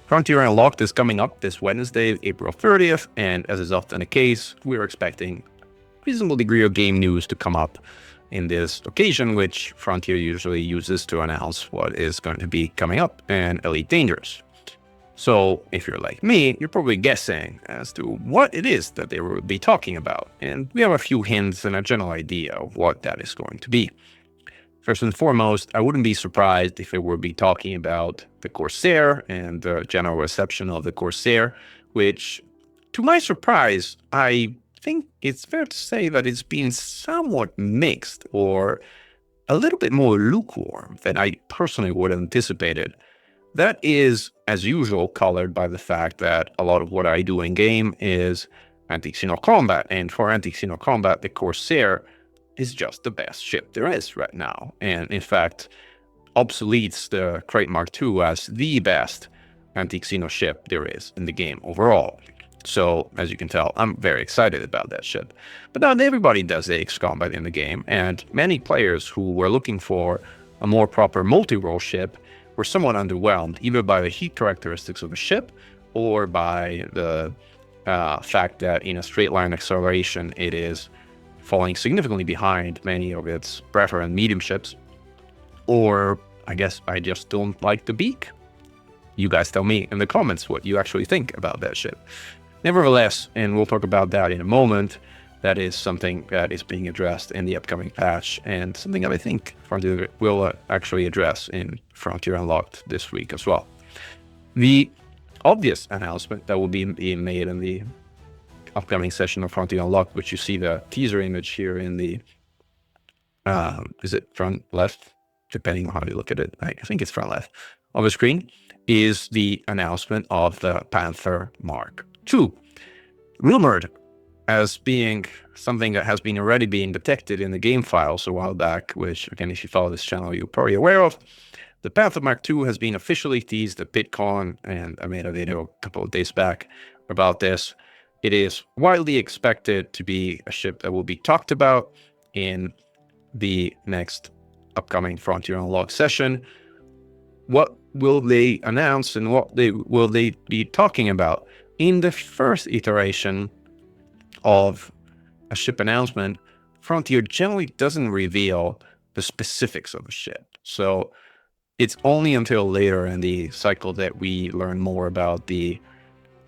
Frontier Unlocked is coming up this Wednesday, April 30th, and as is often the case, we're expecting a reasonable degree of game news to come up in this occasion, which Frontier usually uses to announce what is going to be coming up in Elite Dangerous. So if you're like me, you're probably guessing as to what it is that they will be talking about, and we have a few hints and a general idea of what that is going to be. First and foremost, I wouldn't be surprised if it would be talking about the Corsair and the general reception of the Corsair, which, to my surprise, I think it's fair to say that it's been somewhat mixed or a little bit more lukewarm than I personally would have anticipated. That is, as usual, colored by the fact that a lot of what I do in game is anti-Xeno combat, and for anti-Xeno combat, the Corsair is just the best ship there is right now, and in fact obsoletes the Panther Mark2 as the best anti-Xeno ship there is in the game overall. So as you can tell, I'm very excited about that ship. But not everybody does AX combat in the game, and many players who were looking for a more proper multi-role ship were somewhat underwhelmed, either by the heat characteristics of the ship or by the fact that in a straight line acceleration it is falling significantly behind many of its breather and medium ships. Or I guess I just don't like the BIG. You guys tell me in the comments what you actually think about that ship. Nevertheless, and we'll talk about that in a moment, that is something that is being addressed in the upcoming patch, and something that I think Frontier will actually address in Frontier Unlocked this week as well. The obvious announcement that will be being made in the upcoming session of Frontier Unlocked, which you see the teaser image here in the, is it front left? Depending on how you look at it, I think it's front left of the screen, is the announcement of the Panther Mark 2. Rumored as being something that has been already being detected in the game files a while back, which again, if you follow this channel, you're probably aware of. The Panther Mark 2 has been officially teased at BitCon, and I made a video a couple of days back about this. It is widely expected to be a ship that will be talked about in the next upcoming Frontier Unlocked session. What will they announce and what will they be talking about? In the first iteration of a ship announcement, Frontier generally doesn't reveal the specifics of a ship. So it's only until later in the cycle that we learn more about the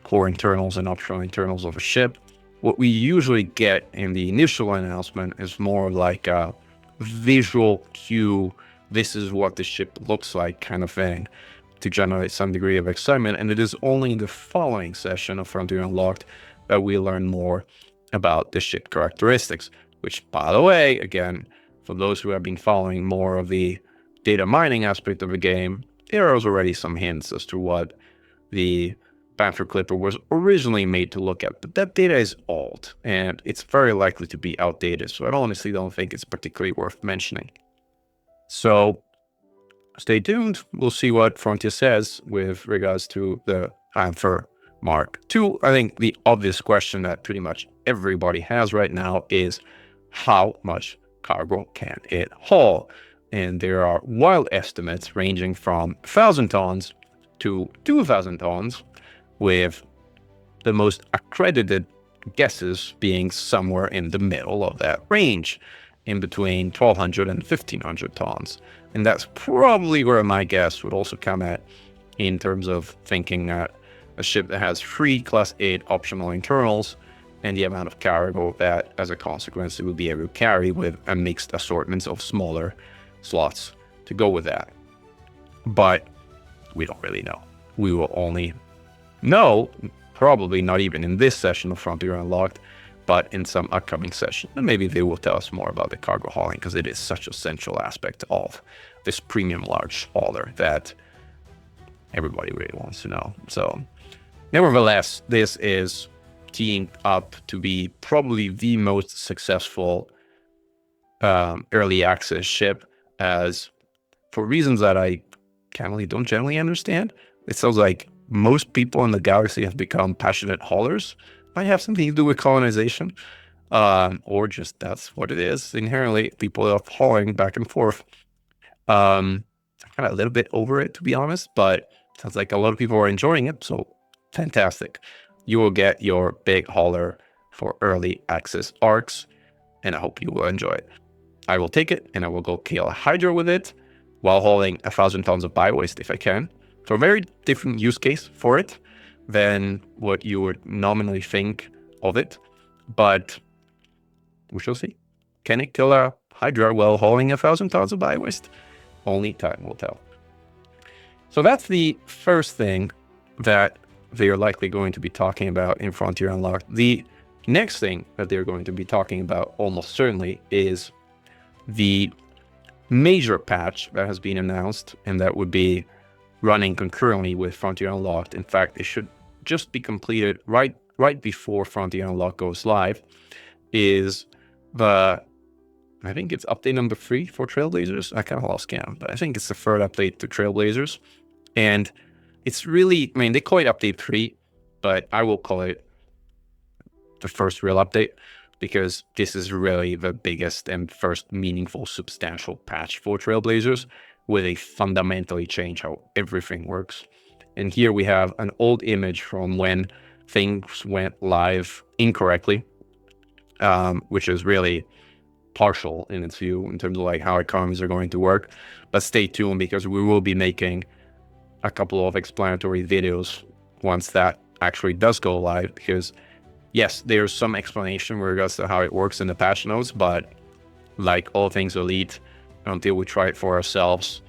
core internals and optional internals of a ship. What we usually get in the initial announcement is more like a visual cue, this is what the ship looks like kind of thing, to generate some degree of excitement. And it is only in the following session of Frontier Unlocked that we learn more about the ship characteristics, which, by the way, again, for those who have been following more of the data mining aspect of the game, there are already some hints as to what the Panther Clipper was originally made to look at, but that data is old and it's very likely to be outdated, so I honestly don't think it's particularly worth mentioning. So stay tuned, we'll see what Frontier says with regards to the Panther Mark 2. I think the obvious question that pretty much everybody has right now is how much cargo can it haul? And there are wild estimates ranging from 1,000 tons to 2,000 tons, with the most accredited guesses being somewhere in the middle of that range, in between 1,200 and 1,500 tons. And that's probably where my guess would also come at in terms of thinking that a ship that has 3 Class 8 optional internals and the amount of cargo that, as a consequence, it will be able to carry with a mixed assortment of smaller slots to go with that. But we don't really know. We will only know, probably not even in this session of Frontier Unlocked, but in some upcoming session. And maybe they will tell us more about the cargo hauling, because it is such a central aspect of this premium large hauler that everybody really wants to know. So nevertheless, this is teeing up to be probably the most successful early access ship, as for reasons that I don't generally understand, it sounds like most people in the galaxy have become passionate haulers. Might have something to do with colonization, or just that's what it is. Inherently, people are hauling back and forth. I'm kind of a little bit over it, to be honest, but Sounds like a lot of people are enjoying it, so fantastic. You will get your big hauler for early access arcs, and I hope you will enjoy it. I will take it, and I will go kill a Hydra with it while hauling 1,000 tons of bio-waste if I can. So a very different use case for it than what you would nominally think of it, but we shall see. Can it kill a Hydra while hauling 1,000 tons of bio-waste? Only time will tell. So that's the first thing that they are likely going to be talking about in Frontier Unlocked. The next thing that they're going to be talking about almost certainly is the major patch that has been announced, and that would be running concurrently with Frontier Unlocked. In fact, it should just be completed right before Frontier Unlocked goes live, is the, I think it's update number 3 for Trailblazers. I kind of lost count, but I think it's the third update to Trailblazers. And it's really, I mean, they call it update 3, but I will call it the first real update, because this is really the biggest and first meaningful, substantial patch for Trailblazers, where they fundamentally change how everything works. And here we have an old image from when things went live incorrectly, which is really partial in its view in terms of like how economies are going to work. But stay tuned, because we will be making a couple of explanatory videos once that actually does go live, because yes, there's some explanation with regards to how it works in the patch notes, but like all things Elite, until we try it for ourselves,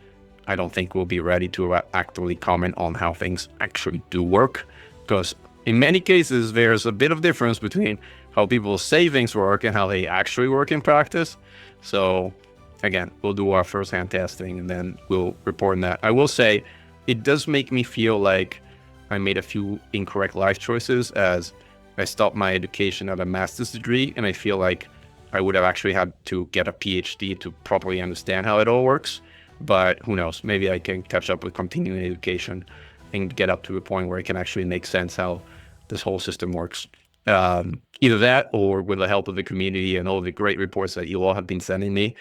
I don't think we'll be ready to actively comment on how things actually do work, because in many cases, there's a bit of difference between how people say things work and how they actually work in practice. So again, we'll do our first-hand testing and then we'll report on that. I will say, it does make me feel like I made a few incorrect life choices, as I stopped my education at a master's degree, and I feel like I would have actually had to get a PhD to properly understand how it all works. But who knows, maybe I can catch up with continuing education and get up to a point where it can actually make sense how this whole system works. Either that, or with the help of the community and all the great reports that you all have been sending me,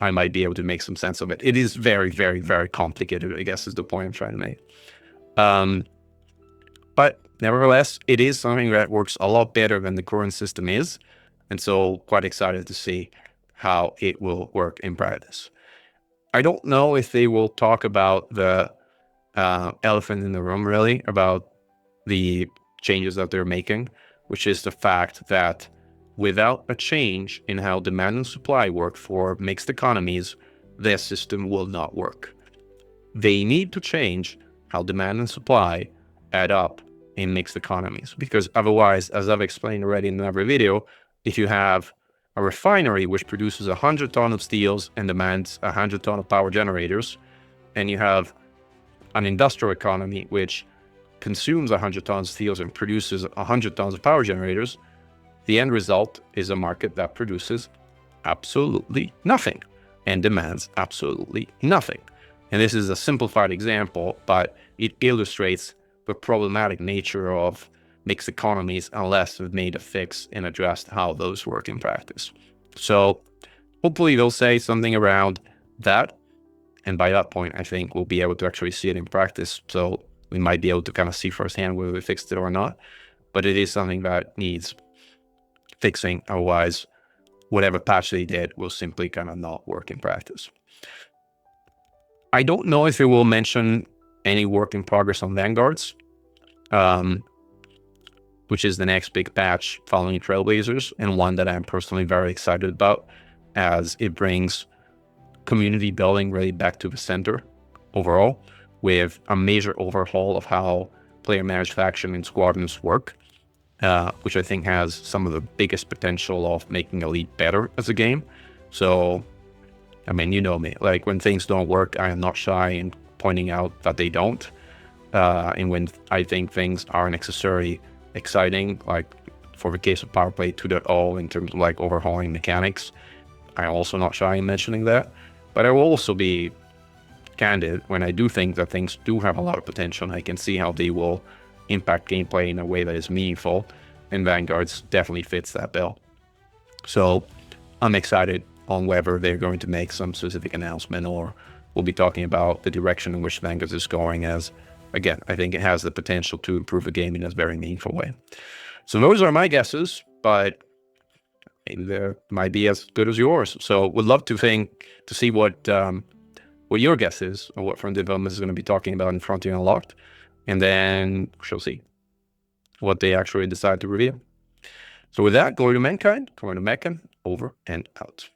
I might be able to make some sense of it. It is very, very, very complicated, I guess, is the point I'm trying to make. But nevertheless, it is something that works a lot better than the current system is. And so quite excited to see how it will work in practice. I don't know if they will talk about the elephant in the room, really, about the changes that they're making, which is the fact that without a change in how demand and supply work for mixed economies, their system will not work. They need to change how demand and supply add up in mixed economies, because otherwise, as I've explained already in another video, if you have a refinery which produces 100 tons of steels and demands 100 tons of power generators, and you have an industrial economy which consumes 100 tons of steels and produces 100 tons of power generators, the end result is a market that produces absolutely nothing and demands absolutely nothing. And this is a simplified example, but it illustrates the problematic nature of mixed economies unless we've made a fix and addressed how those work in practice. So hopefully they'll say something around that. And by that point, I think we'll be able to actually see it in practice. So we might be able to kind of see firsthand whether we fixed it or not. But it is something that needs fixing. Otherwise, whatever patch they did will simply kind of not work in practice. I don't know if it will mention any work in progress on Vanguards, which is the next big patch following Trailblazers, and one that I'm personally very excited about, as it brings community building really back to the center overall, with a major overhaul of how player managed faction and squadrons work, which I think has some of the biggest potential of making Elite better as a game. So, I mean, you know me, like when things don't work, I am not shy in pointing out that they don't. And when I think things aren't necessarily exciting, like for the case of Powerplay 2.0 in terms of like overhauling mechanics, I'm also not shy in mentioning that. But I will also be candid when I do think that things do have a lot of potential, and I can see how they will impact gameplay in a way that is meaningful, and Vanguards definitely fits that bill. So I'm excited on whether they're going to make some specific announcement, or we'll be talking about the direction in which Vanguards is going as again, I think it has the potential to improve the game in a very meaningful way. So those are my guesses, but maybe they might be as good as yours. So would love to see what your guess is, or what Front Development is going to be talking about in Frontier Unlocked, and then she'll see what they actually decide to reveal. So with that, going to Mankind, going to Mechan, over and out.